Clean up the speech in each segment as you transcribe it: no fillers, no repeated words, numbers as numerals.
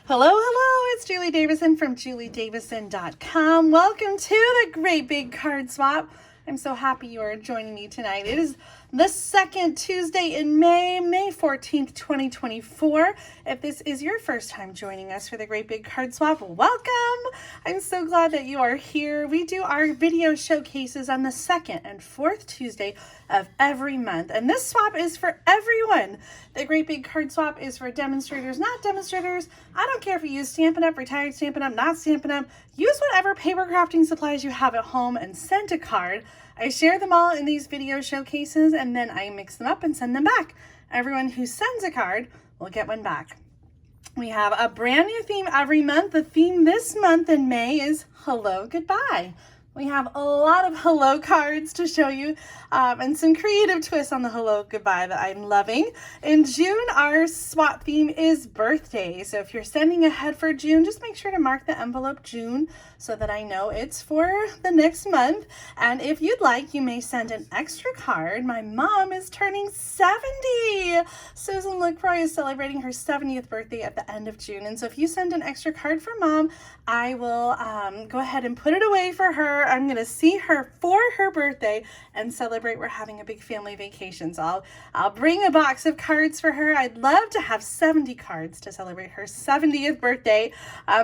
Hello, hello, it's Julie Davison from juliedavison.com. Welcome to the Great Big Card Swap. I'm so happy you are joining me tonight. It is the second Tuesday in May 14th, 2024. If this is your first time joining us for the Great Big Card Swap, welcome. I'm so glad that you are here. We do our video showcases on the second and fourth Tuesday of every month, and this swap is for everyone. The Great Big Card Swap is for demonstrators, not demonstrators. I don't care if you use Stampin' Up, retired Stampin' Up, not Stampin' Up. Use whatever paper crafting supplies you have at home and send a card. I share them all in these video showcases, and then I mix them up and send them back. Everyone who sends a card will get one back. We have a brand new theme every month. The theme this month in May is Hello, Goodbye. We have a lot of hello cards to show you and some creative twists on the hello goodbye that I'm loving. In June, our swap theme is birthday. So if you're sending ahead for June, just make sure to mark the envelope June so that I know it's for the next month. And if you'd like, you may send an extra card. My mom is turning 70. Susan LaCroix is celebrating her 70th birthday at the end of June. And so if you send an extra card for mom, I will go ahead and put it away for her. I'm going to see her for her birthday and celebrate. We're having a big family vacation. So I'll bring a box of cards for her. I'd love to have 70 cards to celebrate her 70th birthday.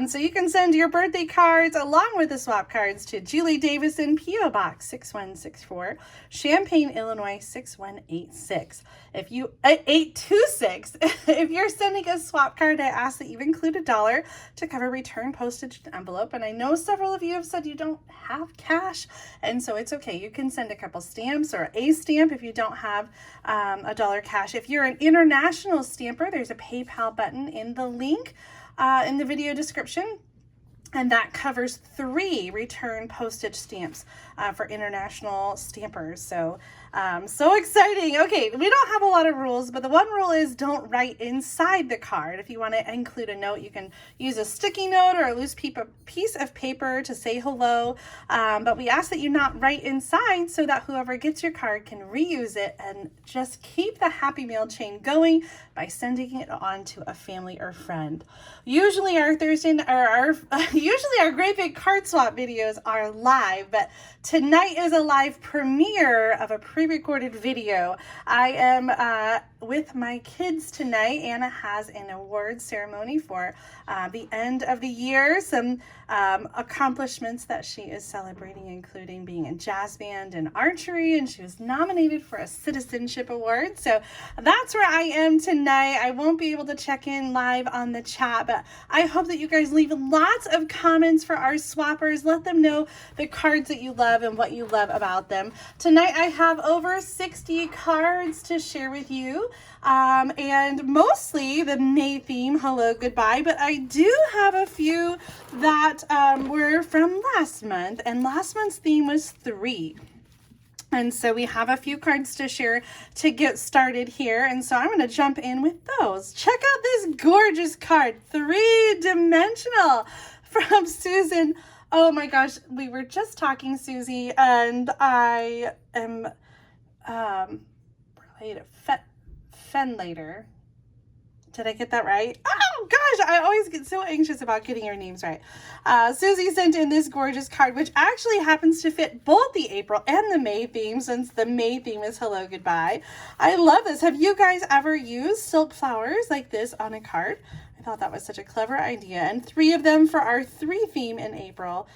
So you can send your birthday cards along with the swap cards to Julie Davison, P.O. Box 6164, Champaign, Illinois 6186. If you 826, if you're sending a swap card, I ask that you include $1 to cover return, postage, and envelope. And I know several of you have said you don't have cash, and so it's okay. You can send a couple stamps or a stamp if you don't have $1 cash. If you're an international stamper, there's a PayPal button in the link in the video description. And that covers 3 return postage stamps for international stampers. So, so exciting. Okay, we don't have a lot of rules, but the one rule is don't write inside the card. If you want to include a note, you can use a sticky note or a loose piece of paper to say hello. But we ask that you not write inside so that whoever gets your card can reuse it and just keep the happy mail chain going by sending it on to a family or friend. Usually our usually our Great Big Card Swap videos are live, but tonight is a live premiere of a pre-recorded video. I am with my kids tonight. Anna has an award ceremony for the end of the year, some accomplishments that she is celebrating, including being in jazz band and archery, and she was nominated for a citizenship award. So that's where I am tonight. I won't be able to check in live on the chat, but I hope that you guys leave lots of comments for our swappers. Let them know the cards that you love and what you love about them. Tonight I have over 60 cards to share with you, and mostly the May theme, hello, goodbye, but I do have a few that were from last month, and last month's theme was 3. And so we have a few cards to share to get started here. And so I'm going to jump in with those. Check out this gorgeous card, 3-dimensional from Susan. Oh my gosh, we were just talking, Susie, and I am Fenlater. Did I get that right? Oh gosh, I always get so anxious about getting your names right. Susie sent in this gorgeous card, which actually happens to fit both the April and the May theme, since the May theme is hello, goodbye. I love this. Have you guys ever used silk flowers like this on a card? I thought that was such a clever idea. And 3 of them for our 3 theme in April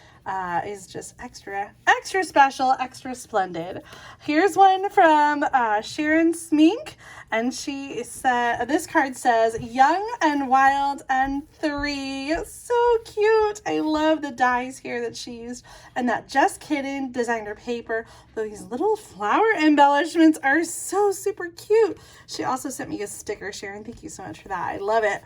is just extra special, extra splendid. Here's one from Sharon Smink, and she said, this card says, young and wild and 3. So cute. I love the dies here that she used, and that Just Kidding designer paper. These little flower embellishments are so super cute. She also sent me a sticker, Sharon. Thank you so much for that. I love it.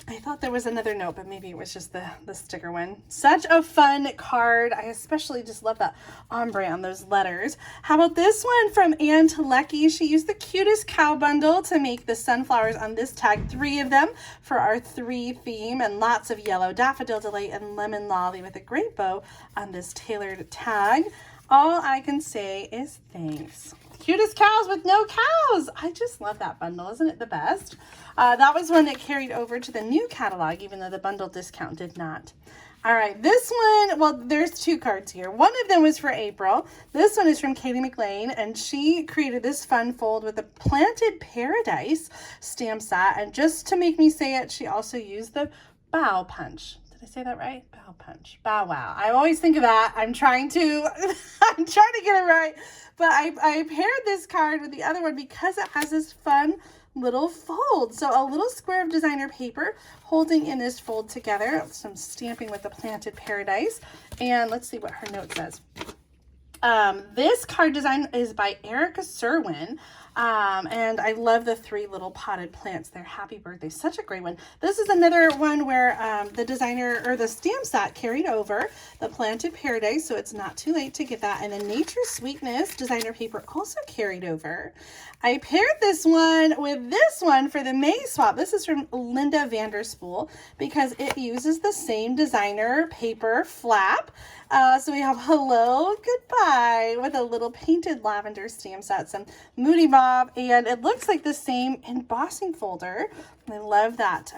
I thought there was another note, but maybe it was just the sticker one. Such a fun card. I especially just love that ombre on those letters. How about this one from Anne Telecki? She used the cutest cow bundle to make the sunflowers on this tag, 3 of them for our 3 theme, and lots of yellow daffodil delight and lemon lolly with a great bow on this tailored tag. All I can say is thanks. Cutest cows with no cows. I just love that bundle. Isn't it the best? That was one that carried over to the new catalog, even though the bundle discount did not. All right, this one, well, there's two cards here. One of them was for April. This one is from Katie McLean, and she created this fun fold with a Planted Paradise stamp set. And just to make me say it, she also used the bow punch. Did I say that right? Bow punch. Bow wow. I always think of that. I'm trying to get it right. But I paired this card with the other one because it has this fun little fold. So a little square of designer paper holding in this fold together, some stamping with the Planted Paradise. And let's see what her note says. This card design is by Erica Serwin. And I love the three little potted plants there. Happy birthday. Such a great one. This is another one where the designer or the stamp set carried over the Planted Paradise, so it's not too late to get that. And the Nature Sweetness designer paper also carried over. I paired this one with this one for the May swap. This is from Linda Vanderspool because it uses the same designer paper flap. So we have Hello, Goodbye with a little painted lavender stamp set, some Moody Bob, and it looks like the same embossing folder. I love that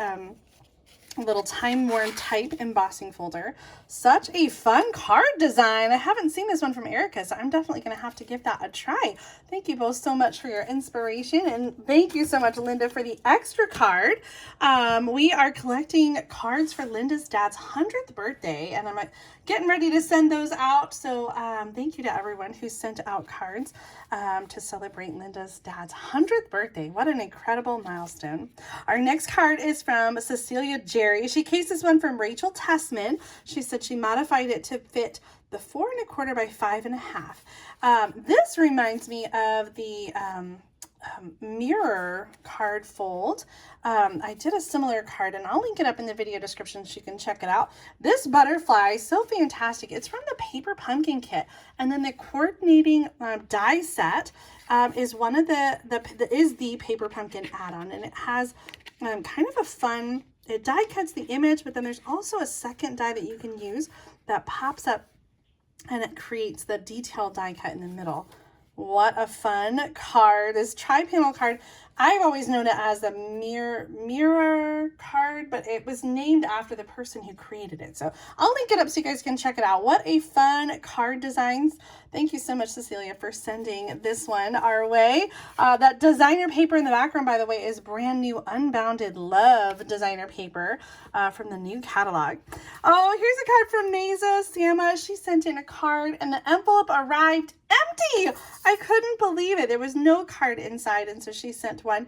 little time-worn type embossing folder. Such a fun card design. I haven't seen this one from Erica, so I'm definitely going to have to give that a try. Thank you both so much for your inspiration, and thank you so much, Linda, for the extra card. We are collecting cards for Linda's dad's 100th birthday, and I'm getting ready to send those out. So thank you to everyone who sent out cards to celebrate Linda's dad's 100th birthday. What an incredible milestone. Our next card is from Cecilia Jerry. She cased this one from Rachel Tessman. She said she modified it to fit the 4 1/4 by 5 1/2. This reminds me of the mirror card fold. I did a similar card, and I'll link it up in the video description so you can check it out. This butterfly, so fantastic. It's from the Paper Pumpkin kit, and then the coordinating die set is one of the Paper Pumpkin add-on, and it has kind of a fun, it die cuts the image, but then there's also a second die that you can use that pops up and it creates the detailed die cut in the middle. What a fun card. This tri-panel card, I've always known it as the mirror card, but it was named after the person who created it. So I'll link it up so you guys can check it out. What a fun card designs. Thank you so much, Cecilia, for sending this one our way. That designer paper in the background, by the way, is brand new Unbounded Love designer paper from the new catalog. Oh, here's a card from Neza Sama. She sent in a card and the envelope arrived empty. I couldn't believe it. There was no card inside, and so she sent one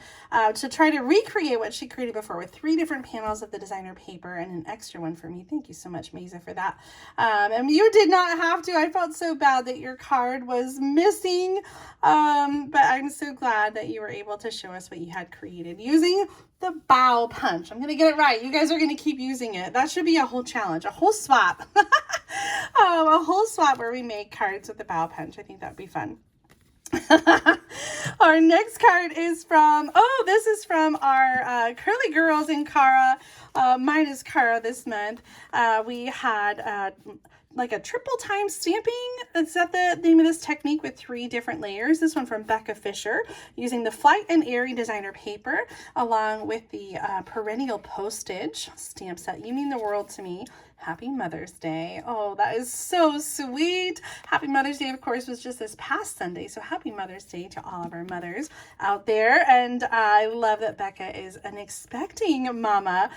to try to recreate what she created before with 3 different panels of the designer paper and an extra one for me. Thank you so much, Mesa, for that. And you did not have to. I felt so bad that your card was missing, but I'm so glad that you were able to show us what you had created using the bow punch. I'm going to get it right. You guys are going to keep using it. That should be a whole challenge, a whole swap. A whole swap where we make cards with the bow punch. I think that would be fun. Our next card is from, this is from our Curly Girls in Cara. Mine is Cara this month. We had like a triple time stamping. Is that the name of this technique with 3 different layers? This one from Becca Fisher using the Flight and Airy designer paper along with the perennial postage stamp set. You mean the world to me. Happy Mother's Day. Oh, that is so sweet. Happy Mother's Day, of course, was just this past Sunday. So happy Mother's Day to all of our mothers out there. And I love that Becca is an expecting mama,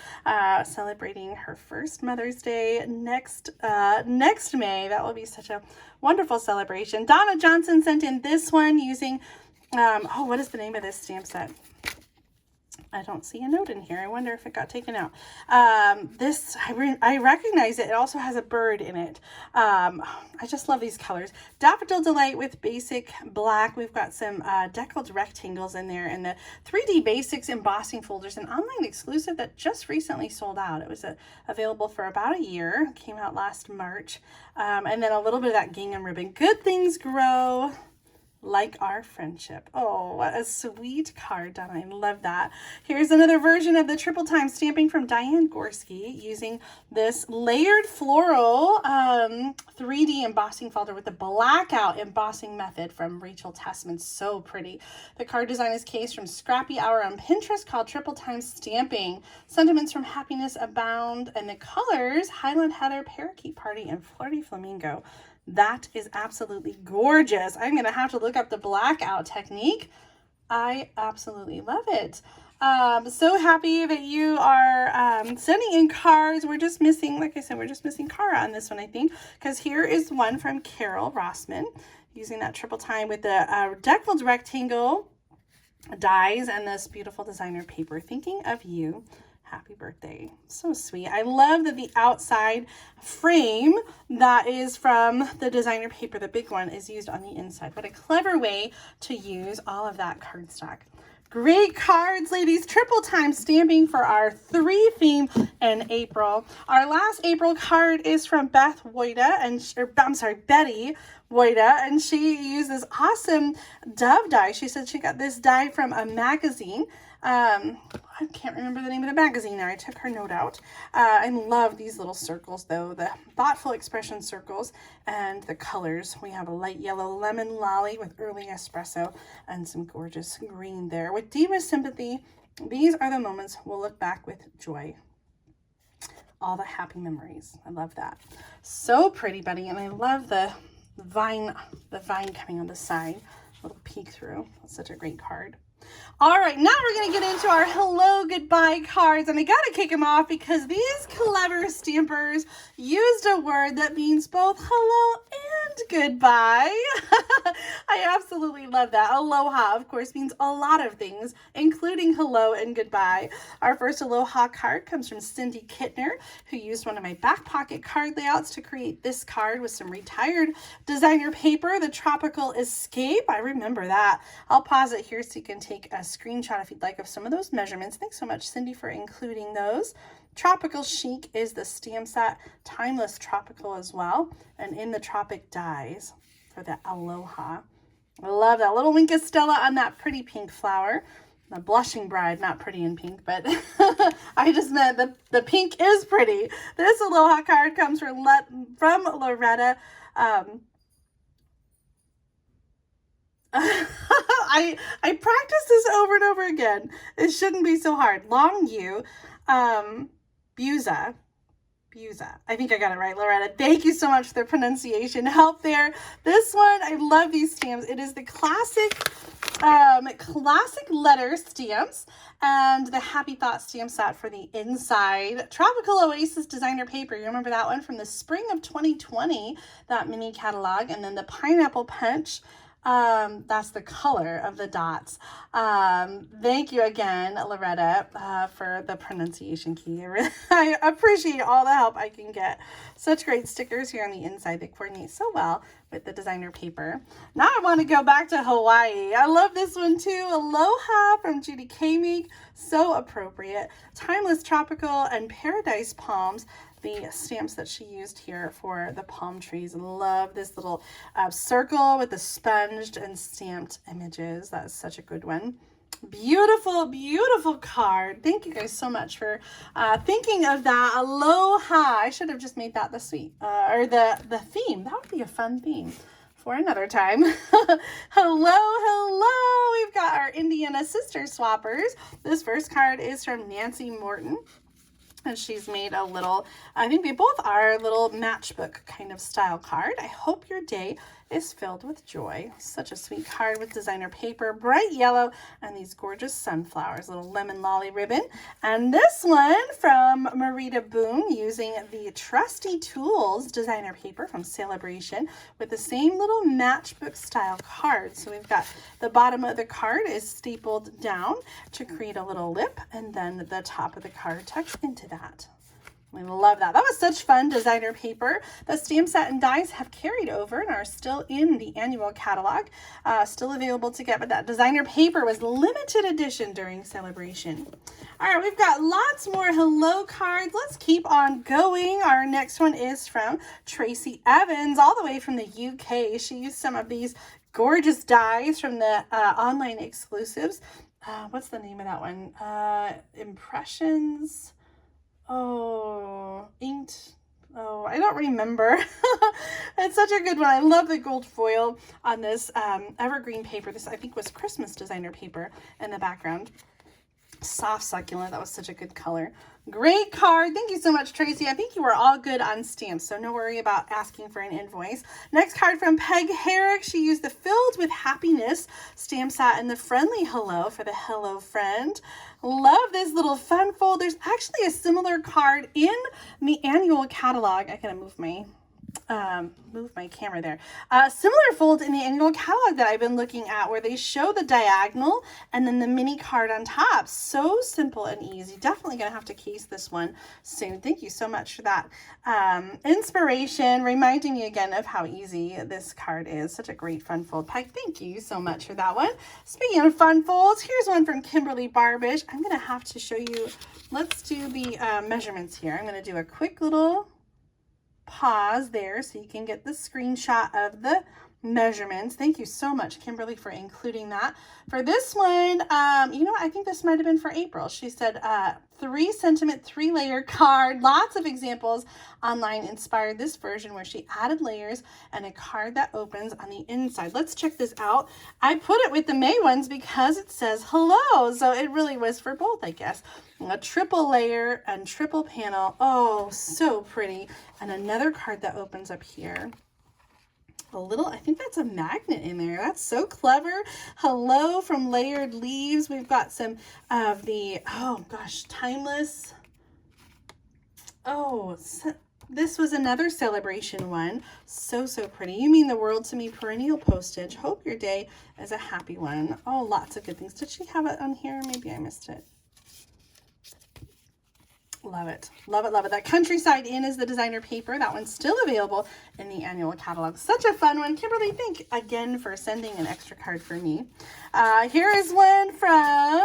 celebrating her first Mother's Day next May. That will be such a wonderful celebration. Donna Johnson sent in this one using, what is the name of this stamp set? I don't see a note in here. I wonder if it got taken out. This, I recognize it. It also has a bird in it. I just love these colors. Daffodil Delight with basic black. We've got some deckled rectangles in there, and the 3D Basics embossing folders, an online exclusive that just recently sold out. It was available for about a year. Came out last March. And then a little bit of that gingham ribbon. Good Things Grow. like our friendship. Oh, what a sweet card, Donna. I love that. Here's another version of the triple time stamping from Diane Gorski using this layered floral 3D embossing folder with the blackout embossing method from Rachel Tessman. So pretty. The card design is cased from Scrappy Hour on Pinterest called Triple Time Stamping. Sentiments from Happiness Abound, and the colors Highland Heather, Parakeet Party, and Flirty Flamingo. That is absolutely gorgeous. I'm going to have to look up the blackout technique. I absolutely love it. So happy that you are sending in cards. We're just missing, like I said, we're just missing Cara on this one, I think, because here is one from Carol Rossman using that triple time with the deckled rectangle dies and this beautiful designer paper. Thinking of you. Happy birthday. So sweet. I love that the outside frame that is from the designer paper, the big one, is used on the inside. What a clever way to use all of that cardstock. Great cards, ladies. Triple time stamping for our 3 theme in April. Our last April card is from Betty Woida, and she used this awesome dove die. She said she got this die from a magazine. I can't remember the name of the magazine now. I took her note out. I love these little circles though, the thoughtful expression circles and the colors. We have a light yellow lemon lolly with early espresso and some gorgeous green there. With Diva Sympathy, these are the moments we'll look back with joy. All the happy memories. I love that. So pretty, Betty. And I love the vine coming on the side. A little peek through. That's such a great card. All right, now we're going to get into our hello goodbye cards, and I got to kick them off because these clever stampers used a word that means both hello and goodbye. I absolutely love that. Aloha, of course, means a lot of things, including hello and goodbye. Our first aloha card comes from Cindy Kittner, who used one of my back pocket card layouts to create this card with some retired designer paper, the Tropical Escape. I remember that. I'll pause it here so you can take a screenshot if you'd like of some of those measurements. Thanks so much, Cindy, for including those. Tropical Chic is the stamp set, Timeless Tropical as well, and In the Tropic dies for the Aloha. I love that little Wink of Stella on that pretty pink flower. The Blushing Bride, not pretty in pink, but I just meant the pink is pretty. This Aloha card comes from Loretta. I practice this over and over again. It shouldn't be so hard. Long U, Buza. I think I got it right, Loretta. Thank you so much for the pronunciation help there. This one, I love these stamps. It is the classic letter stamps and the Happy Thought stamp set for the inside. Tropical Oasis designer paper. You remember that one from the spring of 2020, that mini catalog. And then the Pineapple Punch. That's the color of the dots. Thank you again, Loretta, for the pronunciation key. I appreciate all the help I can get. Such great stickers here on the inside. They coordinate so well with the designer paper. Now I want to go back to Hawaii. I love this one too. Aloha from Judy K-Meek. So appropriate. Timeless Tropical and Paradise Palms. The stamps that she used here for the palm trees. Love this little circle with the sponged and stamped images. That is such a good one. Beautiful, beautiful card. Thank you guys so much for thinking of that. Aloha. I should have just made that the suite or the theme. That would be a fun theme for another time. Hello. We've got our Indiana Sister Swappers. This first card is from Nancy Morton. And she's made a little, I think they both are a little matchbook kind of style card. I hope your day is filled with joy. Such a sweet card with designer paper, bright yellow, and these gorgeous sunflowers, little lemon lolly ribbon. And this one from Marita Boone using the Trusty Tools designer paper from Celebration with the same little matchbook style card. So we've got the bottom of the card is stapled down to create a little lip, and then the top of the card tucks into that. I love that. That was such fun designer paper. The stamp set and dies have carried over and are still in the annual catalog, still available to get, but that designer paper was limited edition during Celebration. All right, we've got lots more hello cards. Let's keep on going. Our next one is from Tracy Evans, all the way from the UK. She used some of these gorgeous dies from the online exclusives. What's the name of that one? Impressions. Oh, inked. Oh, I don't remember. It's such a good one. I love the gold foil on this evergreen paper. This, I think, was Christmas designer paper in the background. Soft succulent. That was such a good color. Great card. Thank you so much, Tracy. I think you were all good on stamps, so no worry about asking for an invoice. Next card from Peg Herrick. She used the Filled with Happiness stamp set and the friendly hello for the hello friend. Love this little fun fold. There's actually a similar card in the annual catalog. I gotta move my camera there. Similar fold in the annual catalog that I've been looking at where they show the diagonal and then the mini card on top. So simple and easy. Definitely gonna have to case this one soon. Thank you so much for that inspiration, reminding me again of how easy this card is. Such a great fun fold. Peg, thank you so much for that one. Speaking of fun folds, here's one from Kimberly Barbish. I'm gonna have to show you, let's do the measurements here. I'm gonna do a quick little pause there so you can get the screenshot of the measurements. Thank you so much, Kimberly, for including that. For this one, you know what? I think this might have been for April. She said 3 centimeter, 3-layer card. Lots of examples online inspired this version where she added layers and a card that opens on the inside. Let's check this out. I put it with the May ones because it says hello. So it really was for both, I guess. A triple layer and triple panel. Oh, so pretty. And another card that opens up here. A little, I think that's a magnet in there. That's so clever. Hello from Layered Leaves. We've got some of the, oh gosh, Timeless. Oh, this was another celebration one. So, so pretty. You mean the world to me, perennial postage. Hope your day is a happy one. Oh, lots of good things. Did she have it on here? Maybe I missed it. Love it. Love it. Love it. That Countryside Inn is the designer paper. That one's still available in the annual catalog. Such a fun one. Kimberly, thank again for sending an extra card for me. Here is one from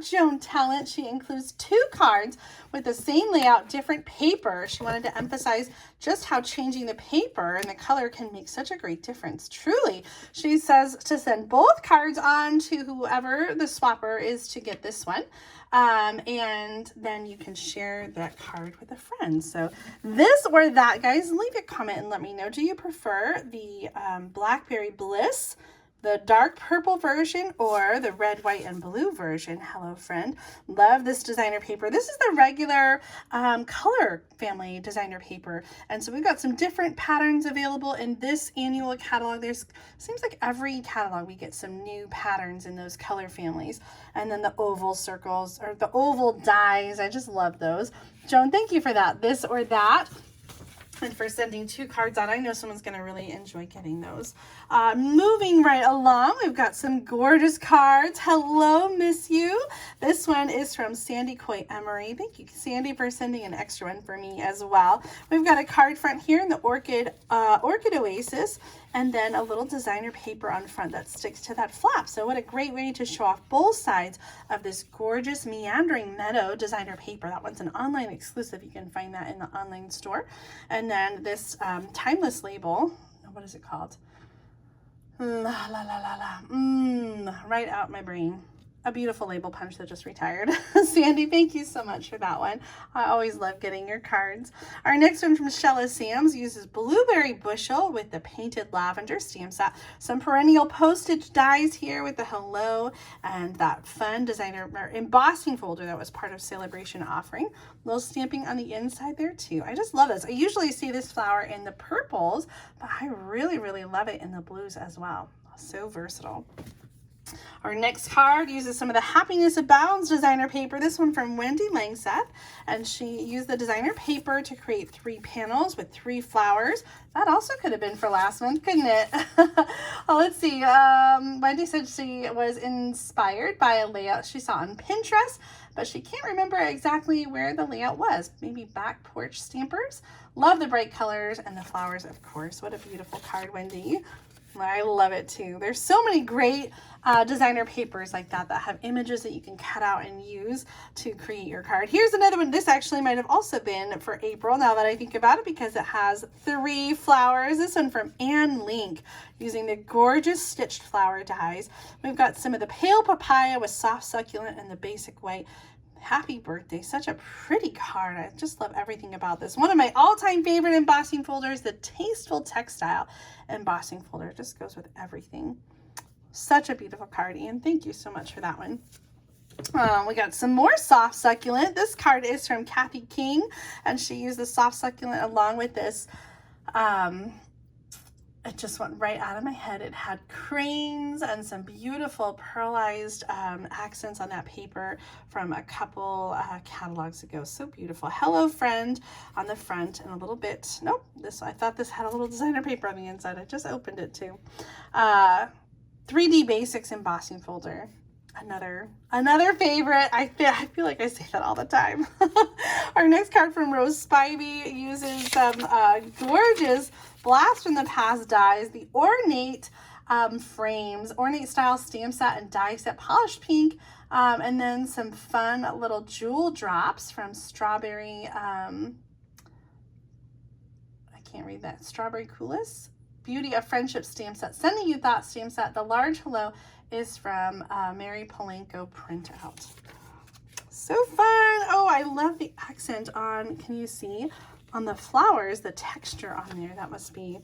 Joan Talent. She includes 2 cards with the same layout, different paper. She wanted to emphasize just how changing the paper and the color can make such a great difference. Truly, she says to send both cards on to whoever the swapper is to get this one. And then you can share that card with a friend. So this or that, guys, leave a comment and let me know. Do you prefer the Blackberry Bliss, the dark purple version, or the red, white, and blue version? Hello, friend. Love this designer paper. This is the regular color family designer paper. And so we've got some different patterns available in this annual catalog. Seems like every catalog we get some new patterns in those color families. And then the oval circles or the oval dies. I just love those. Joan, thank you for that. This or that. And for sending 2 cards out. I know someone's going to really enjoy getting those. Moving right along, we've got some gorgeous cards. Hello, miss you. This one is from Sandy Coy Emery. Thank you, Sandy, for sending an extra one for me as well. We've got a card front here in the Orchid Oasis, and then a little designer paper on front that sticks to that flap. So what a great way to show off both sides of this gorgeous meandering meadow designer paper. That one's an online exclusive. You can find that in the online store. And then this Timeless label, what is it called? La la la la la. Right out my brain. A beautiful label punch that just retired. Sandy, thank you so much for that one. I always love getting your cards. Our next one from Shella Sams uses Blueberry Bushel with the Painted Lavender stamp set. Some perennial postage dies here with the hello and that fun designer embossing folder that was part of Celebration offering. A little stamping on the inside there too. I just love this. I usually see this flower in the purples, but I really, really love it in the blues as well. So versatile. Our next card uses some of the Happiness Abounds designer paper. This one from Wendy Langseth, and she used the designer paper to create 3 panels with 3 flowers. That also could have been for last month, couldn't it? Well, let's see. Wendy said she was inspired by a layout she saw on Pinterest, but she can't remember exactly where the layout was. Maybe back porch stampers. Love the bright colors and the flowers, of course. What a beautiful card, Wendy. I love it too. There's so many great designer papers like that that have images that you can cut out and use to create your card. Here's another one. This actually might have also been for April, now that I think about it, because it has 3 flowers. This one from Ann Link, using the gorgeous stitched flower dies. We've got some of the pale papaya with soft succulent and the basic white. Happy birthday. Such a pretty card. I just love everything about this. One of my all-time favorite embossing folders, the Tasteful Textile embossing folder. It just goes with everything. Such a beautiful card, Ian. Thank you so much for that one. We got some more soft succulent. This card is from Kathy King, and she used the soft succulent along with this. It just went right out of my head. It had cranes and some beautiful pearlized accents on that paper from a couple catalogs ago. So beautiful. Hello Friend on the front, and a little bit, nope, I thought this had a little designer paper on the inside. I just opened it too. 3D Basics embossing folder. Another favorite. I feel like I say that all the time. Our next card from Rose Spivey uses some gorgeous Blast from the Past dies, the ornate frames, ornate style stamp set and die set, polished pink, and then some fun little jewel drops from Strawberry, I can't read that, Strawberry Coulis, Beauty of Friendship stamp set, Sending You Thoughts stamp set. The large hello is from Mary Polanco printout. So fun. Oh, I love the accent on, can you see, on the flowers, the texture on there. That must be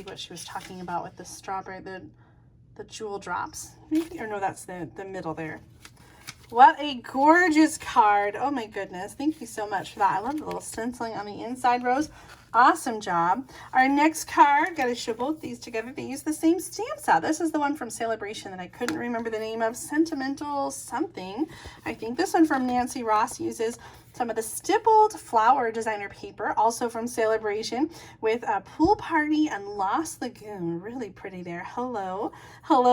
what she was talking about with the strawberry, the jewel drops. Maybe, or no, that's the middle there. What a gorgeous card. Oh my goodness. Thank you so much for that. I love the little stenciling on the inside, Rose. Awesome job. Our next card, got to show both these together. They use the same stamp set. This is the one from Celebration that I couldn't remember the name of. Sentimental something. I think this one from Nancy Ross uses some of the stippled flower designer paper, also from Celebration, with a Pool Party and Lost Lagoon. Really pretty there. Hello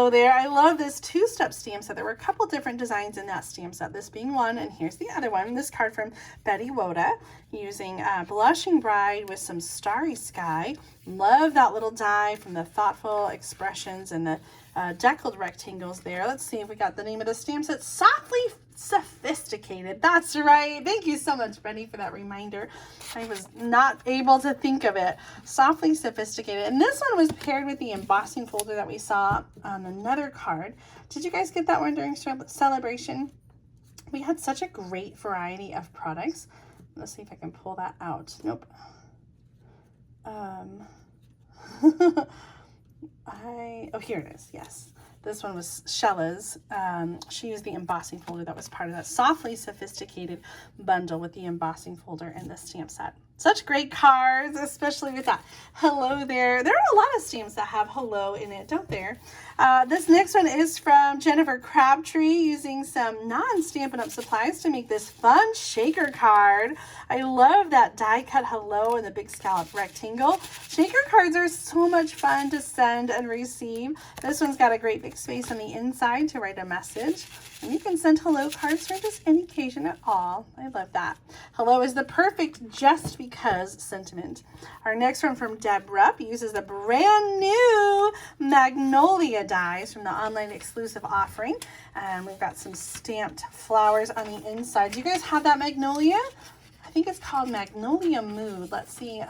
there. I love this 2-step stamp set. There were a couple different designs in that stamp set, this being one, and here's the other one. This card from Betty Woda, using Blushing Bride with some Starry Sky. Love that little die from the thoughtful expressions and the deckled rectangles there. Let's see if we got the name of the stamp set. Softly Sophisticated. That's right. Thank you so much, Betty, for that reminder. I was not able to think of it. Softly Sophisticated. And this one was paired with the embossing folder that we saw on another card. Did you guys get that one during Celebration? We had such a great variety of products. Let's see if I can pull that out. Nope. Oh, here it is. Yes. This one was Shella's. She used the embossing folder that was part of that Softly Sophisticated bundle with the embossing folder and the stamp set. Such great cards, especially with that hello there. There are a lot of stamps that have hello in it, don't there? This next one is from Jennifer Crabtree, using some non-Stampin' Up! Supplies to make this fun shaker card. I love that die cut hello and the big scallop rectangle. Shaker cards are so much fun to send and receive. This one's got a great big space on the inside to write a message. And you can send hello cards for just any occasion at all. I love that. Hello is the perfect just because sentiment. Our next one from Deb Rupp uses the brand new Magnolia dies from the online exclusive offering. And we've got some stamped flowers on the inside. Do you guys have that Magnolia? I think it's called Magnolia Mood. Let's see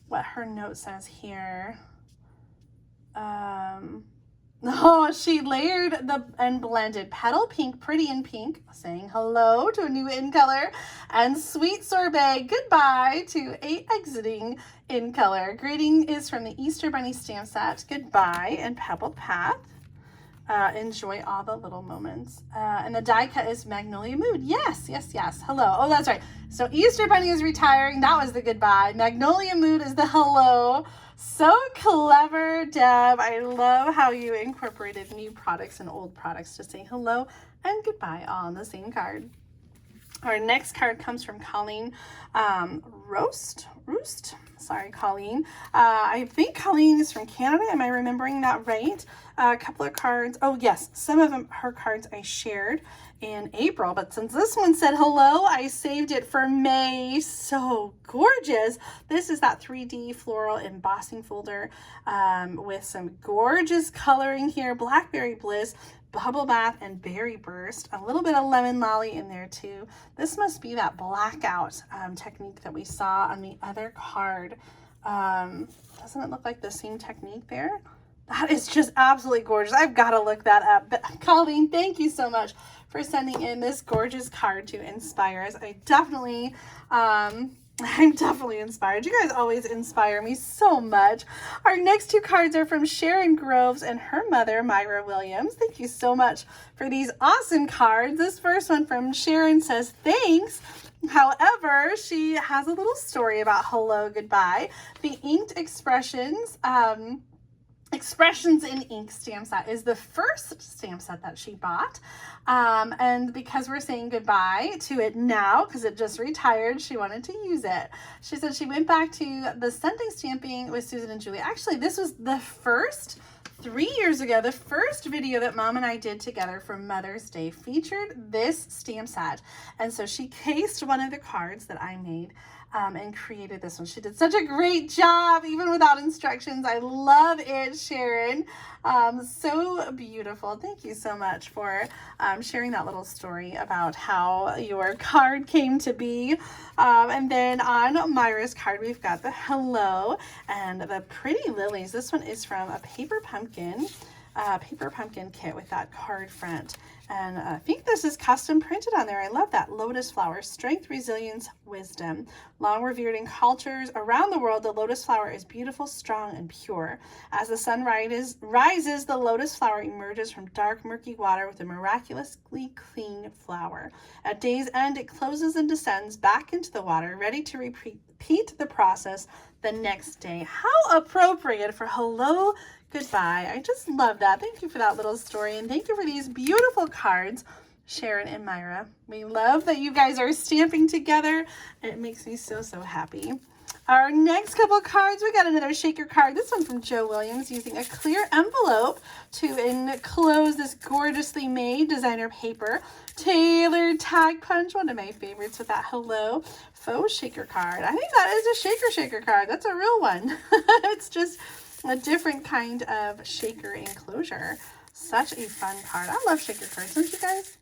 what her note says here. Oh, she layered and blended Petal Pink, Pretty in Pink, saying hello to a new in color, and Sweet Sorbet, goodbye to a exiting in color. Greeting is from the Easter Bunny stamp set, goodbye, and Pebbled Path. Enjoy all the little moments. And the die cut is Magnolia Mood. Yes, yes, yes. Hello. Oh, that's right. So Easter Bunny is retiring. That was the goodbye. Magnolia Mood is the hello. So clever, Deb. I love how you incorporated new products and old products to say hello and goodbye all on the same card. Our next card comes from Colleen Roost. Sorry, Colleen. I think Colleen is from Canada. Am I remembering that right? A couple of cards. Oh, yes. Some of her cards I shared in April, but since this one said hello, I saved it for May. So gorgeous. This is that 3D floral embossing folder with some gorgeous coloring here, Blackberry Bliss, Bubble Bath, and Berry Burst. A little bit of Lemon Lolly in there too. This must be that blackout technique that we saw on the other card. Doesn't it look like the same technique there? That is just absolutely gorgeous. I've got to look that up. But Colleen, thank you so much for sending in this gorgeous card to inspire us. I'm definitely inspired. You guys always inspire me so much. Our next two cards are from Sharon Groves and her mother, Myra Williams. Thank you so much for these awesome cards. This first one from Sharon says, thanks. However, she has a little story about hello, goodbye. The inked expressions in ink stamp set is the first stamp set that she bought, and because we're saying goodbye to it now because it just retired, she wanted to use it. She said she went back to the Sunday stamping with Susan and Julie. Actually, this was the first 3 years ago. The first video that Mom and I did together for Mother's Day featured this stamp set, and so she cased one of the cards that I made and created this one. She did such a great job, even without instructions. I love it, Sharon. So beautiful. Thank you so much for sharing that little story about how your card came to be. And then on Myra's card, we've got the hello and the pretty lilies. This one is from a paper pumpkin kit with that card front. And I think this is custom printed on there. I love that. Lotus flower, strength, resilience, wisdom. Long revered in cultures around the world, the lotus flower is beautiful, strong, and pure. As the sun rises, the lotus flower emerges from dark, murky water with a miraculously clean flower. At day's end, it closes and descends back into the water, ready to repeat the process the next day. How appropriate for hello, goodbye. I just love that. Thank you for that little story, and thank you for these beautiful cards, Sharon and Myra. We love that you guys are stamping together. It makes me so, so happy. Our next couple of cards, we got another shaker card. This one from Joe Williams, using a clear envelope to enclose this gorgeously made designer paper. Tailored tag punch, one of my favorites with that hello faux shaker card. I think that is a shaker card. That's a real one. It's just a different kind of shaker enclosure. Such a fun card. I love shaker cards, don't you guys?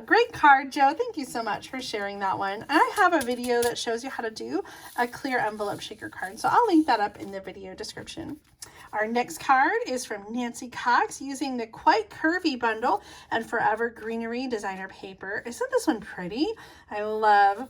Great card, Joe. Thank you so much for sharing that one. And I have a video that shows you how to do a clear envelope shaker card, so I'll link that up in the video description. Our next card is from Nancy Cox, using the Quite Curvy bundle and Forever Greenery designer paper. Isn't this one pretty? I love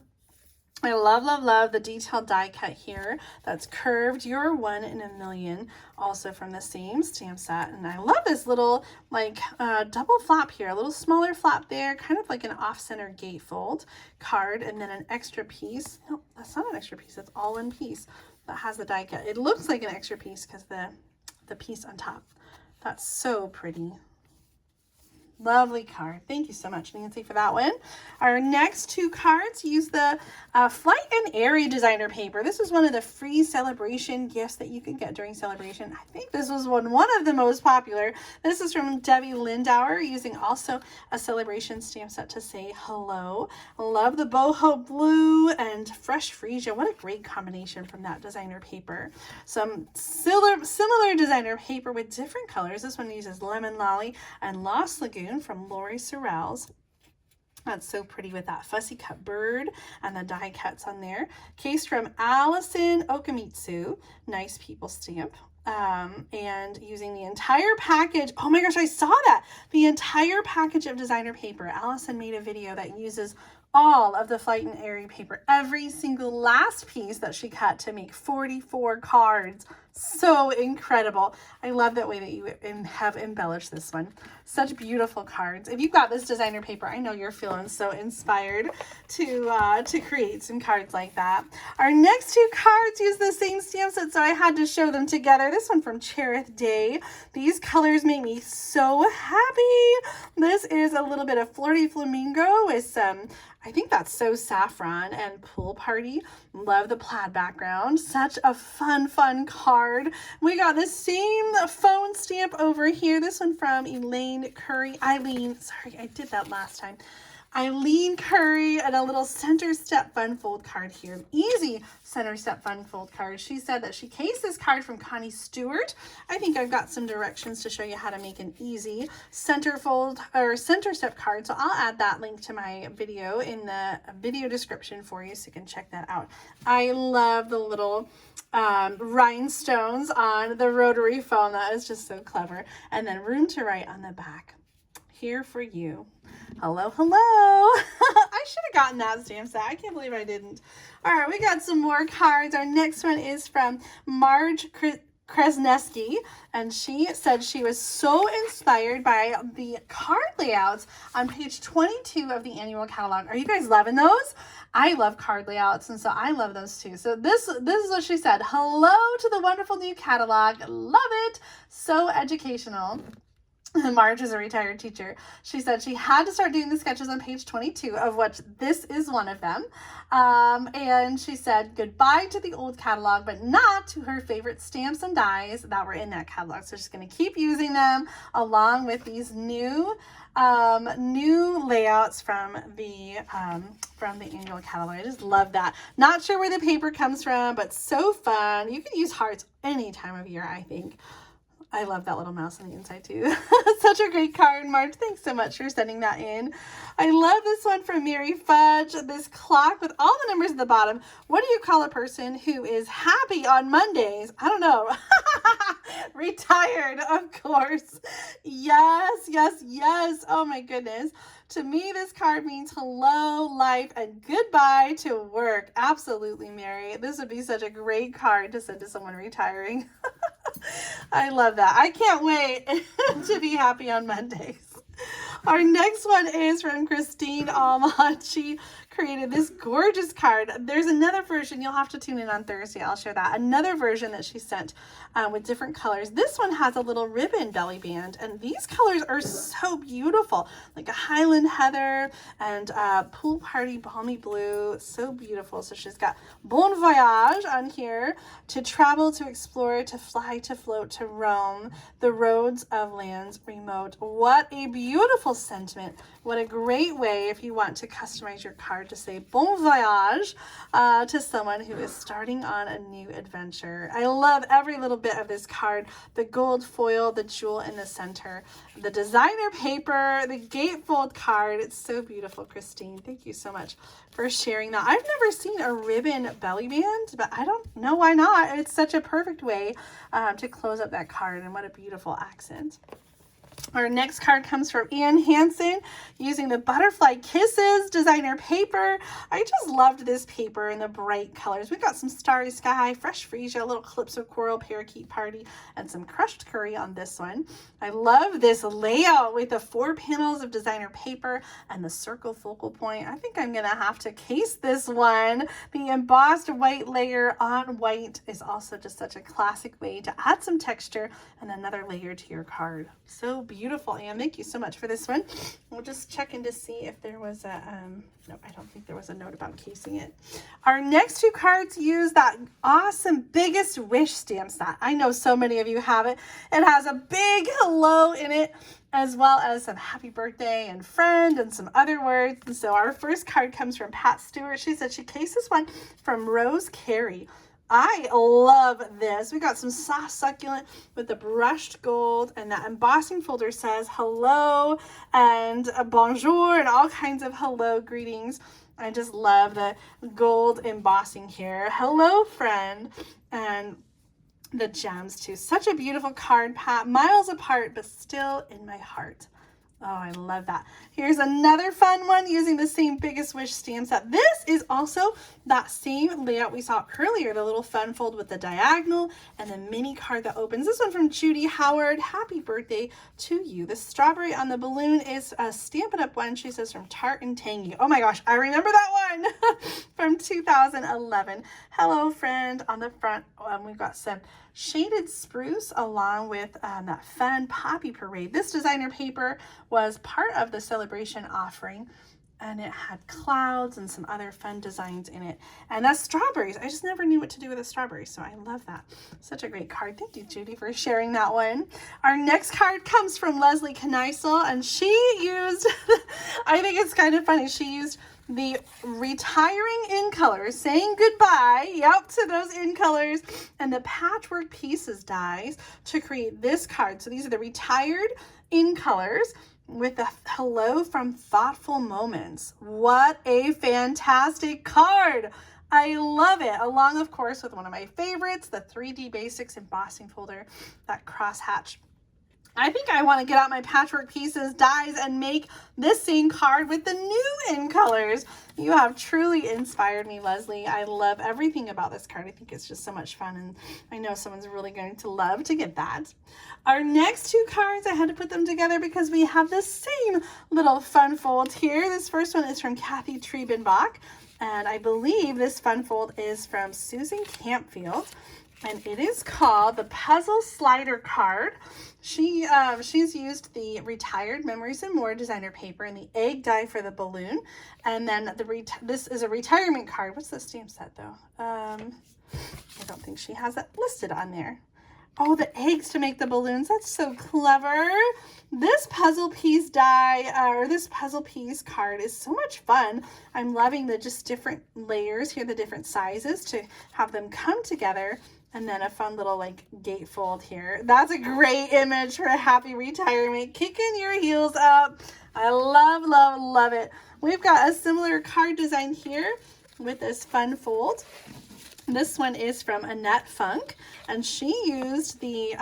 the detailed die cut here. That's curved. You're 1 in a million. Also from the same stamp set. And I love this little like double flap here. A little smaller flap there, kind of like an off-center gatefold card, and then an extra piece. No, that's not an extra piece. That's all one piece that has the die cut. It looks like an extra piece because the piece on top. That's so pretty. Lovely card. Thank you so much, Nancy, for that one. Our next two cards use the Flight and Airy designer paper. This is one of the free celebration gifts that you can get during celebration. I think this was one of the most popular. This is from Debbie Lindauer, using also a celebration stamp set to say hello. Love the boho blue and fresh freesia. What a great combination from that designer paper. Some similar designer paper with different colors. This one uses Lemon Lolly and Lost Lagoon from Lori Sorrells. That's so pretty with that fussy cut bird and the die cuts on there. Case from Allison Okamitsu, nice people stamp. And using the entire package. Oh my gosh, I saw that. The entire package of designer paper. Allison made a video that uses all of the Flight and Airy paper, every single last piece that she cut to make 44 cards. So incredible. I love that way that you have embellished this one. Such beautiful cards. If you've got this designer paper, I know you're feeling so inspired to create some cards like that. Our next two cards use the same stamp set, so I had to show them together. This one from Cherith Day. These colors make me so happy. This is a little bit of Flirty Flamingo with some, I think that's So Saffron and Pool Party. Love the plaid background. Such a fun card. We got the same phone stamp over here. This one from Eileen sorry, I did that last time. Eileen Curry, and a little center step fun fold card here. Easy center step fun fold card. She said that she cased this card from Connie Stewart. I think I've got some directions to show you how to make an easy center fold or center step card. So I'll add that link to my video in the video description for you so you can check that out. I love the little rhinestones on the rotary phone. That is just so clever. And then room to write on the back. Here for you. Hello, hello. I should have gotten that stamp set. I can't believe I didn't. All right, we got some more cards. Our next one is from Marge Kresneski, and she said she was so inspired by the card layouts on page 22 of the annual catalog. Are you guys loving those? I love card layouts, and so I love those too. So this is what she said. Hello to the wonderful new catalog. Love it. So educational. Marge is a retired teacher. She said she had to start doing the sketches on page 22, of which this is one of them. And she said goodbye to the old catalog, but not to her favorite stamps and dies that were in that catalog. So she's going to keep using them along with these new layouts from the annual catalog. I just love that. Not sure where the paper comes from, but so fun. You can use hearts any time of year, I think. I love that little mouse on the inside too. Such a great card, Marge. Thanks so much for sending that in. I love this one from Mary Fudge. This clock with all the numbers at the bottom. What do you call a person who is happy on Mondays? I don't know. Retired, of course. Yes, yes, yes. Oh my goodness. To me, this card means hello, life, and goodbye to work. Absolutely, Mary. This would be such a great card to send to someone retiring. I love that. I can't wait to be happy on Mondays. Our next one is from Christine Almond. She created this gorgeous card. There's another version. You'll have to tune in on Thursday. I'll share that. Another version that she sent with different colors. This one has a little ribbon belly band, and these colors are so beautiful, like a Highland Heather and Pool Party Balmy Blue. So beautiful. So she's got Bon Voyage on here, to travel, to explore, to fly, to float, to roam the roads of lands remote. What a beautiful sentiment. What a great way, if you want to customize your card, to say bon voyage to someone who is starting on a new adventure. I love every little bit of this card. The gold foil, the jewel in the center, the designer paper, the gatefold card. It's so beautiful, Christine. Thank you so much for sharing that. I've never seen a ribbon belly band, but I don't know why not. It's such a perfect way to close up that card, and what a beautiful accent. Our next card comes from Ann Hansen using the Butterfly Kisses designer paper. I just loved this paper in the bright colors. We've got some Starry Sky, Fresh Freesia, little Calypso Coral, Parakeet Party, and some Crushed Curry on this one. I love this layout with the 4 panels of designer paper and the circle focal point. I think I'm going to have to case this one. The embossed white layer on white is also just such a classic way to add some texture and another layer to your card. So beautiful, Anne. Thank you so much for this one. We'll just check in to see if there was a, no, I don't think there was a note about casing it. Our next 2 cards use that awesome Biggest Wish stamp set. I know so many of you have it. It has a big hello in it, as well as some happy birthday and friend and some other words. And so our first card comes from Pat Stewart. She said she cased this one from Rose Carey. I love this. We got some soft succulent with the brushed gold, and that embossing folder says hello and bonjour and all kinds of hello greetings. I just love the gold embossing here. Hello, friend. And the gems too. Such a beautiful card, Pat. Miles apart, but still in my heart. Oh, I love that. Here's another fun one using the same Biggest Wish stamp set. This is also that same layout we saw earlier, the little fun fold with the diagonal and the mini card that opens. This one from Judy Howard. Happy birthday to you. The strawberry on the balloon is a Stampin' Up! One. She says from Tart and Tangy. Oh my gosh, I remember that one from 2011. Hello, friend. On the front, we've got some shaded spruce along with that fun poppy parade. This designer paper was part of the celebration offering, and it had clouds and some other fun designs in it. And that's strawberries. I just never knew what to do with a strawberry, so I love that. Such a great card. Thank you, Judy, for sharing that one. Our next card comes from Leslie Kneisel, and she used, I think it's kind of funny, she used the retiring in colors, saying goodbye, yep, to those in colors, and the patchwork pieces dies to create this card. So these are the retired in colors with the hello from thoughtful moments. What a fantastic card. I love it. Along, of course, with one of my favorites, the 3D Basics embossing folder, that crosshatch. I think I want to get out my patchwork pieces, dies, and make this same card with the new in colors. You have truly inspired me, Leslie. I love everything about this card. I think it's just so much fun, and I know someone's really going to love to get that. Our next two cards, I had to put them together because we have the same little fun fold here. This first one is from Kathy Triebenbach, and I believe this fun fold is from Susan Campfield. And it is called the Puzzle Slider card. She's used the Retired Memories and More designer paper and the egg die for the balloon. And then this is a retirement card. What's the stamp set though? I don't think she has that listed on there. Oh, the eggs to make the balloons. That's so clever. This puzzle piece die, or this puzzle piece card is so much fun. I'm loving the just different layers here, the different sizes to have them come together. And then a fun little like gatefold here. That's a great image for a happy retirement. Kicking your heels up. I love, love, love it. We've got a similar card design here with this fun fold. This one is from Annette Funk, and she used the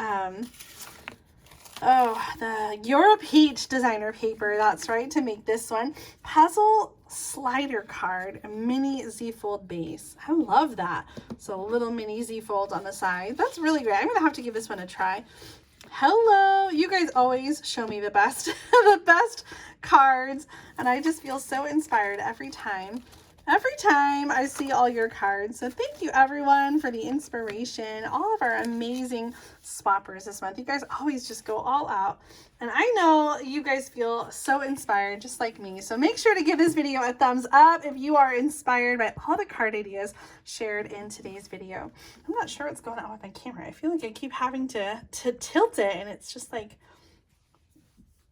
Europe Peach designer paper, that's right, to make this one. Puzzle slider card, a mini Z-fold base. I love that. So a little mini Z-fold on the side. That's really great. I'm gonna have to give this one a try. Hello, you guys always show me the best, the best cards, and I just feel so inspired every time I see all your cards. So thank you everyone for the inspiration, all of our amazing swappers this month. You guys always just go all out, and I know you guys feel so inspired just like me. So make sure to give this video a thumbs up if you are inspired by all the card ideas shared in today's video. I'm not sure what's going on with my camera. I feel like I keep having to tilt it, and it's just like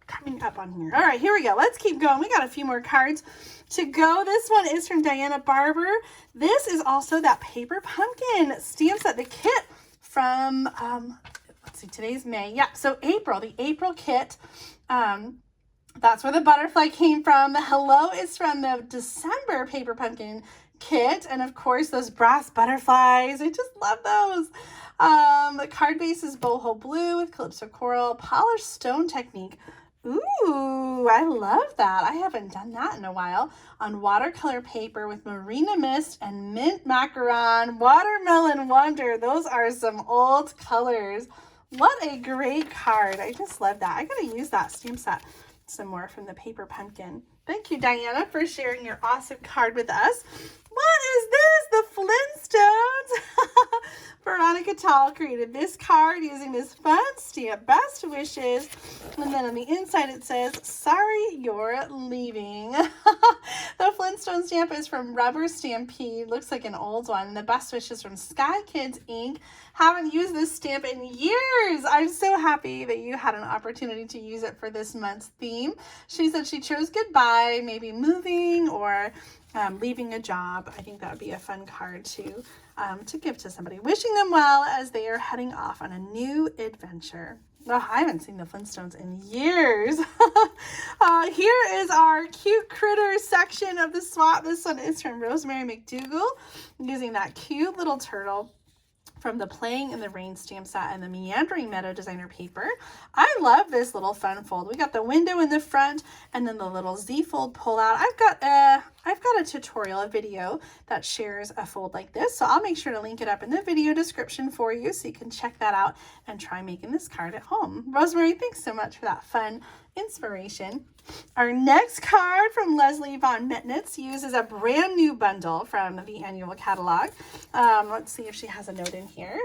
coming up on here. All right, here we go. Let's keep going. We got a few more cards to go. This one is from Diana Barber. This is also that paper pumpkin stamp set, the kit from let's see, today's May. Yeah, so April, the April kit. That's where the butterfly came from. The hello is from the December paper pumpkin kit, and of course those brass butterflies. I just love those. The card base is boho blue with calypso coral, polished stone technique. Ooh, I love that. I haven't done that in a while. On watercolor paper with Marina Mist and Mint Macaron, Watermelon Wonder. Those are some old colors. What a great card. I just love that. I gotta use that stamp set some more from the paper pumpkin. Thank you, Diana, for sharing your awesome card with us. What is this? The Flintstones? Veronica Tall created this card using this fun stamp, Best Wishes. And then on the inside it says, sorry you're leaving. The Flintstone stamp is from Rubber Stampede. Looks like an old one. The Best Wishes from Sky Kids Inc. Haven't used this stamp in years. I'm so happy that you had an opportunity to use it for this month's theme. She said she chose goodbye, maybe moving or leaving a job. I think that would be a fun card to give to somebody. Wishing them well as they are heading off on a new adventure. Oh, I haven't seen the Flintstones in years. Here is our cute critter section of the swap. This one is from Rosemary McDougall, using that cute little turtle from the Playing in the Rain stamp set and the Meandering Meadow designer paper. I love this little fun fold. We got the window in the front and then the little Z fold pull out. I've got a tutorial, a video that shares a fold like this, so I'll make sure to link it up in the video description for you so you can check that out and try making this card at home. Rosemary, thanks so much for that fun inspiration. Our next card from Leslie Von Metnitz uses a brand new bundle from the annual catalog. Let's see if she has a note in here.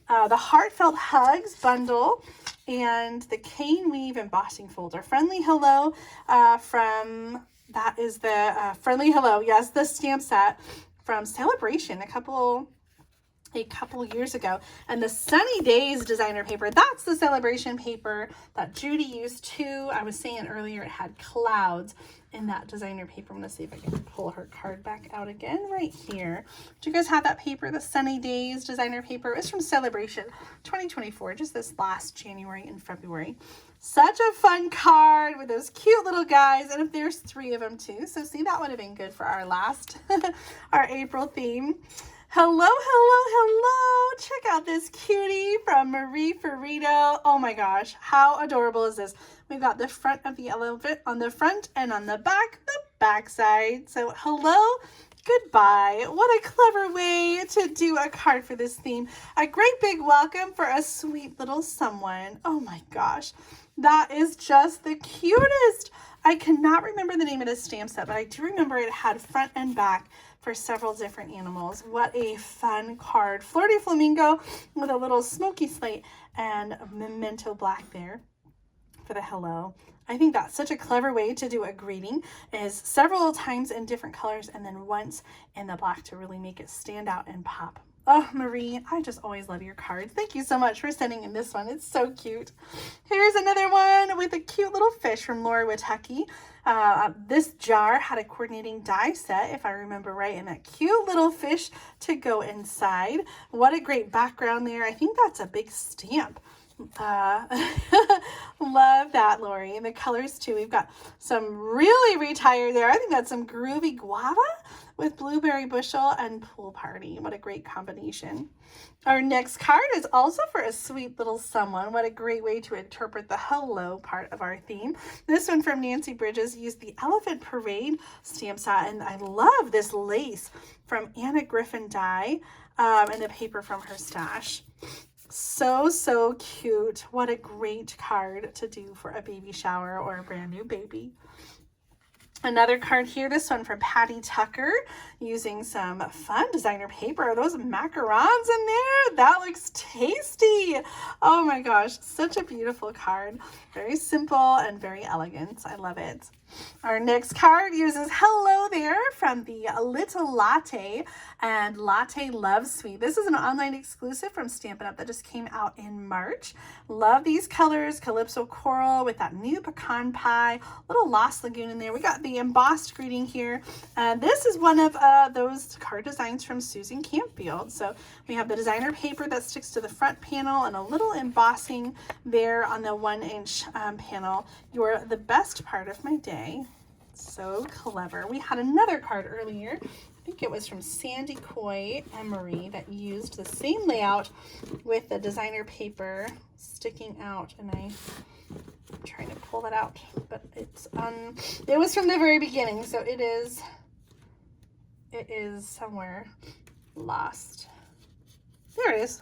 The Heartfelt Hugs bundle and the Cane Weave embossing folder. Friendly hello from That is the Friendly Hello. Yes, the stamp set from Celebration a couple years ago. And the Sunny Days designer paper, that's the Celebration paper that Judy used too. I was saying earlier it had clouds in that designer paper. I'm going to see if I can pull her card back out again right here. Do you guys have that paper, the Sunny Days designer paper? It was from Celebration 2024, just this last January and February. Such a fun card with those cute little guys. And if there's 3 of them too. So see, that would have been good for our last, our April theme. Hello, hello, hello. Check out this cutie from Marie Ferrito. Oh my gosh, how adorable is this? We've got the front of the elephant on the front and on the back side. So hello, goodbye. What a clever way to do a card for this theme. A great big welcome for a sweet little someone. Oh my gosh, that is just the cutest. I cannot remember the name of this stamp set, but I do remember it had front and back for several different animals. What a fun card. Fleur de Flamingo with a little smoky slate and a memento black there for the hello. I think that's such a clever way to do a greeting, is several times in different colors and then once in the black to really make it stand out and pop. Oh, Marie, I just always love your cards. Thank you so much for sending in this one. It's so cute. Here's another one with a cute little fish from Laura Witecki. This jar had a coordinating die set, if I remember right, and that cute little fish to go inside. What a great background there. I think that's a big stamp. Love that, Lori. And the colors too. We've got some really retired there. I think that's some groovy guava with blueberry bushel and pool party. What a great combination. Our next card is also for a sweet little someone. What a great way to interpret the hello part of our theme. This one from Nancy Bridges used the Elephant Parade stamp set, and I love this lace from Anna Griffin die and the paper from her stash. So cute. What a great card to do for a baby shower or a brand new baby. Another card here, this one from Patty Tucker, using some fun designer paper. Are those macarons in there? That looks tasty. Oh my gosh, such a beautiful card. Very simple and very elegant. I love it. Our next card uses hello there from the Little Latte and Latte Love Suite. This is an online exclusive from Stampin' Up! That just came out in March. Love these colors, Calypso Coral with that new pecan pie, little Lost Lagoon in there. We got the embossed greeting here. This is one of those card designs from Susan Campfield. So we have the designer paper that sticks to the front panel and a little embossing there on the 1-inch panel. You're the best part of my day. So clever. We had another card earlier. I think it was from Sandy Coy Emery that used the same layout with the designer paper sticking out, and I'm trying to pull that out, but it was from the very beginning, so it is somewhere lost. There it is.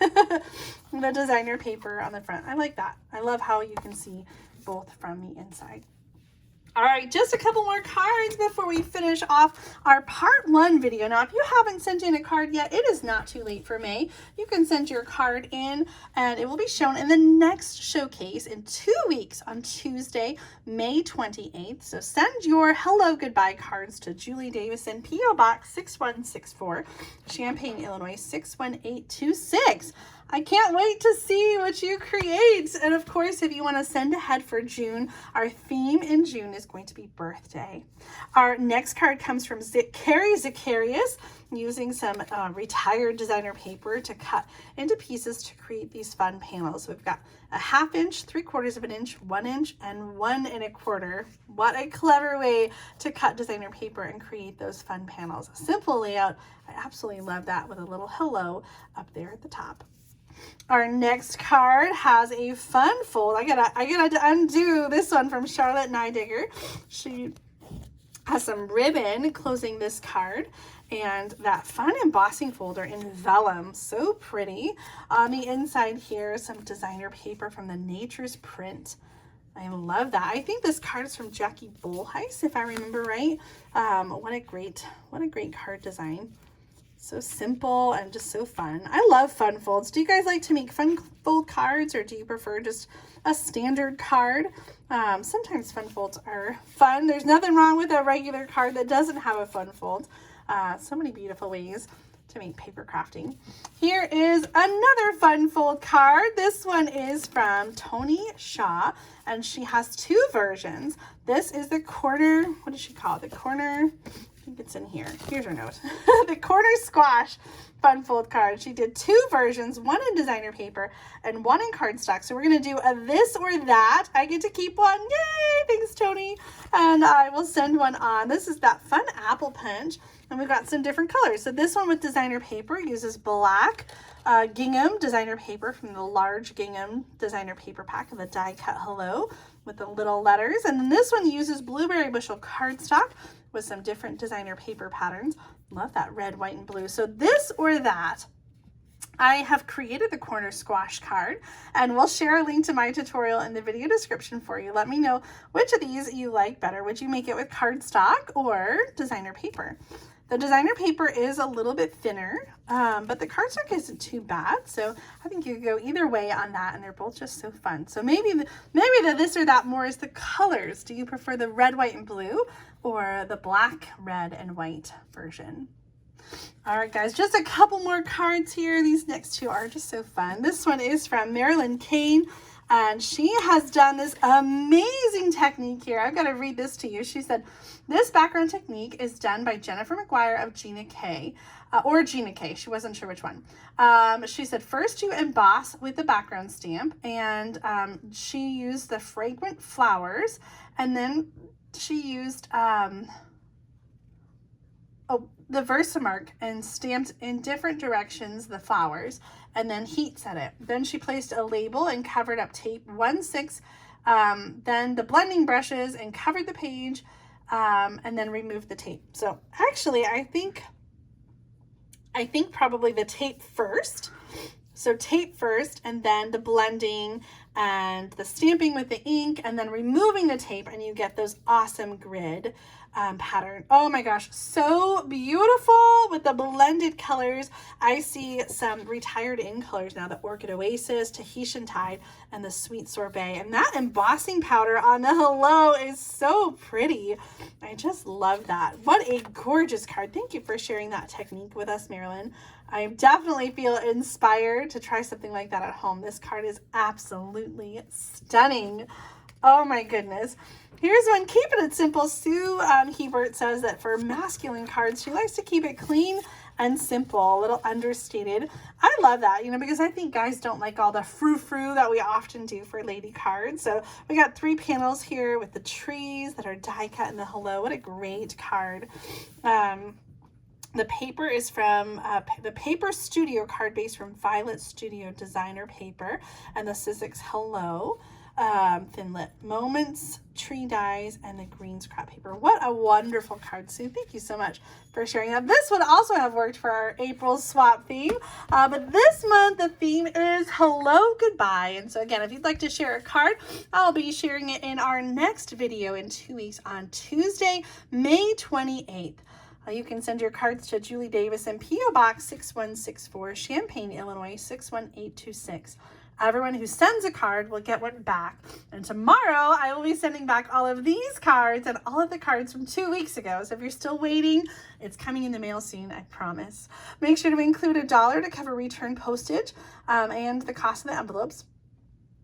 The designer paper on the front. I like that. I love how you can see both from the inside. All right, just a couple more cards before we finish off our part 1 video. Now, if you haven't sent in a card yet, it is not too late for May. You can send your card in and it will be shown in the next showcase in 2 weeks on Tuesday, May 28th. So send your hello goodbye cards to Julie Davison, P.O. Box 6164, Champaign, Illinois 61826. I can't wait to see what you create. And of course, if you want to send ahead for June, our theme in June is going to be birthday. Our next card comes from Carrie Zacharias, using some retired designer paper to cut into pieces to create these fun panels. So we've got a 1/2 inch, 3/4 of an inch, 1 inch, and 1 1/4. What a clever way to cut designer paper and create those fun panels. A simple layout. I absolutely love that with a little hello up there at the top. Our next card has a fun fold. I gotta undo this one from Charlotte Nydigger. She has some ribbon closing this card and that fun embossing folder in vellum. So pretty. On the inside here, some designer paper from the Nature's Print. I love that. I think this card is from Jackie Bullheis, if I remember right. What a great card design. So simple and just so fun. I love fun folds. Do you guys like to make fun fold cards, or do you prefer just a standard card? Sometimes fun folds are fun. There's nothing wrong with a regular card that doesn't have a fun fold. So many beautiful ways to make paper crafting. Here is another fun fold card. This one is from Tony Shaw, and she has two versions. This is the corner, what does she call it? The corner, I think it's in here. Here's her note. The corner squash fun fold card. She did two versions, one in designer paper and one in cardstock. So we're going to do a this or that. I get to keep one. Yay! Thanks, Tony. And I will send one on. This is that fun apple punch. And we've got some different colors. So this one with designer paper uses black gingham designer paper from the large gingham designer paper pack of the die cut hello with the little letters. And then this one uses blueberry bushel cardstock with some different designer paper patterns. Love that red, white, and blue. So this or that. I have created the corner squash card, and we'll share a link to my tutorial in the video description for you. Let me know which of these you like better. Would you make it with cardstock or designer paper? The designer paper is a little bit thinner, but the cardstock isn't too bad. So I think you could go either way on that, and they're both just so fun. So maybe the this or that more is the colors. Do you prefer the red, white, and blue, or the black, red, and white version? All right, guys, just a couple more cards here. These next two are just so fun. This one is from Marilyn Kane, and she has done this amazing technique here. I've got to read this to you. She said, this background technique is done by Jennifer McGuire of Gina K, or Gina K. She wasn't sure which one. She said, first you emboss with the background stamp, and she used the fragrant flowers, and then she used the Versamark and stamped in different directions the flowers, and then heat set it. Then she placed a label and covered up tape 1/6, then the blending brushes and covered the page, and then removed the tape. So actually I think probably the tape first. So tape first, and then the blending and the stamping with the ink, and then removing the tape, and you get those awesome grid pattern. Oh my gosh, so beautiful with the blended colors. I see some retired in colors now, the Orchid Oasis, Tahitian Tide, and the Sweet Sorbet. And that embossing powder on the hello is so pretty. I just love that. What a gorgeous card. Thank you for sharing that technique with us, Marilyn. I definitely feel inspired to try something like that at home. This card is absolutely stunning. Oh my goodness. Here's one, keeping it simple. Sue Hebert says that for masculine cards, she likes to keep it clean and simple, a little understated. I love that, because I think guys don't like all the frou-frou that we often do for lady cards. So we got 3 panels here with the trees that are die cut in the hello. What a great card. The paper is from the Paper Studio card base from Violet Studio Designer Paper, and the Sizzix Hello, Thin Lit Moments, Tree Dies, and the green scrap paper. What a wonderful card, Sue. Thank you so much for sharing that. This would also have worked for our April swap theme, but this month the theme is Hello Goodbye. And so again, if you'd like to share a card, I'll be sharing it in our next video in 2 weeks on Tuesday, May 28th. You can send your cards to Julie Davison, P.O. Box 6164, Champaign, Illinois 61826. Everyone who sends a card will get one back. And tomorrow I will be sending back all of these cards and all of the cards from 2 weeks ago. So if you're still waiting, it's coming in the mail soon, I promise. Make sure to include $1 to cover return postage and the cost of the envelopes.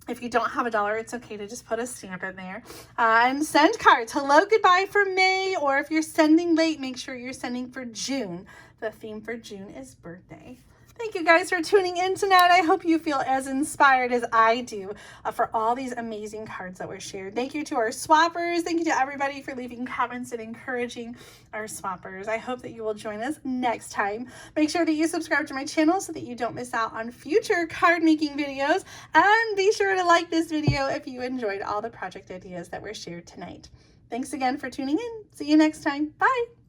If you don't have $1, it's okay to just put a stamp in there and send cards. Hello, goodbye for May, or if you're sending late, make sure you're sending for June. The theme for June is birthday. Thank you guys for tuning in tonight. I hope you feel as inspired as I do for all these amazing cards that were shared. Thank you to our swappers. Thank you to everybody for leaving comments and encouraging our swappers. I hope that you will join us next time. Make sure that you subscribe to my channel so that you don't miss out on future card making videos. And be sure to like this video if you enjoyed all the project ideas that were shared tonight. Thanks again for tuning in. See you next time. Bye.